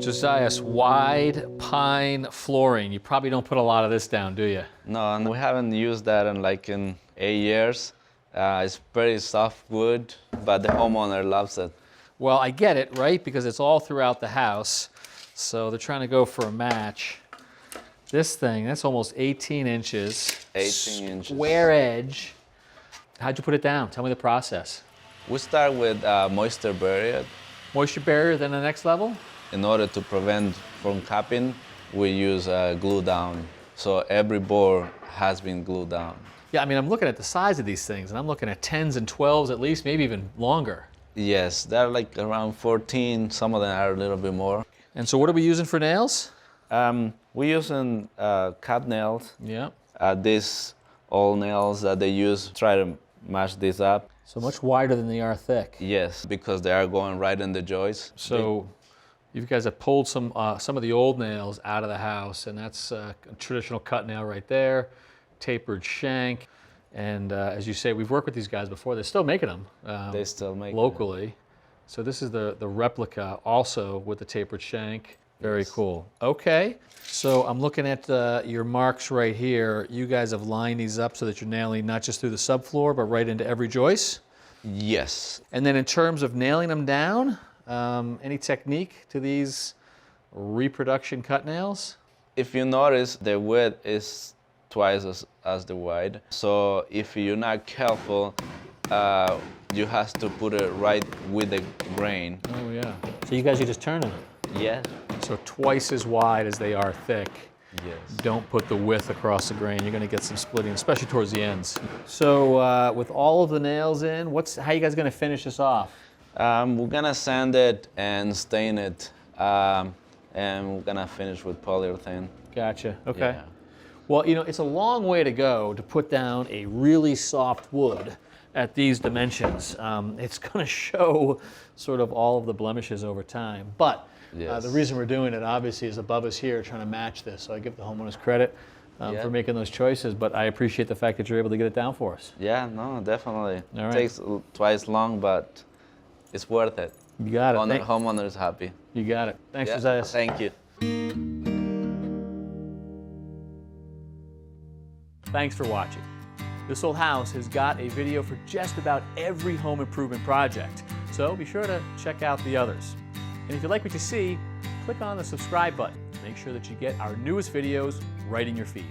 Josias, wide pine flooring. You probably don't put a lot of this down, do you? No, and we haven't used that in 8 years. It's pretty soft wood, but the homeowner loves it. Well, I get it, right? Because it's all throughout the house. So they're trying to go for a match. This thing, that's almost 18 inches. 18 inches. Square edge. How'd you put it down? Tell me the process. We start with moisture barrier. Moisture barrier, then the next level? In order to prevent from capping, we use glue down. So every board has been glued down. Yeah, I mean, I'm looking at the size of these things, and I'm looking at 10s and 12s at least, maybe even longer. Yes, they're like around 14. Some of them are a little bit more. And so what are we using for nails? We're using cat nails. Yeah. These old nails that they use, try to match this up. So much wider than they are thick. Yes, because they are going right in the joists. So you guys have pulled some of the old nails out of the house, and that's a traditional cut nail right there, tapered shank. And as you say, we've worked with these guys before. They're still making them. They still make locally. Them. So this is the replica also with the tapered shank. Very yes. Cool. Okay, so I'm looking at your marks right here. You guys have lined these up so that you're nailing not just through the subfloor, but right into every joist? Yes. And then in terms of nailing them down, any technique to these reproduction cut nails? If you notice, the width is twice as the wide. So if you're not careful, you have to put it right with the grain. Oh yeah. So you guys are just turning it? Yeah. So twice as wide as they are thick. Yes. Don't put the width across the grain. You're going to get some splitting, especially towards the ends. So with all of the nails in, how are you guys going to finish this off? We're going to sand it and stain it, and we're going to finish with polyurethane. Gotcha. Okay. Yeah. Well, you know, it's a long way to go to put down a really soft wood at these dimensions. It's going to show sort of all of the blemishes over time. But yes. The reason we're doing it, obviously, is above us here trying to match this. So I give the homeowners credit for making those choices, but I appreciate the fact that you're able to get it down for us. Yeah, no, definitely. All right. It takes twice long, but it's worth it. You got it. Homeowner is happy. You got it. Thanks, yeah. Josias. Thank you. Thanks for watching. This Old House has got a video for just about every home improvement project, so be sure to check out the others. And if you like what you see, click on the subscribe button to make sure that you get our newest videos right in your feed.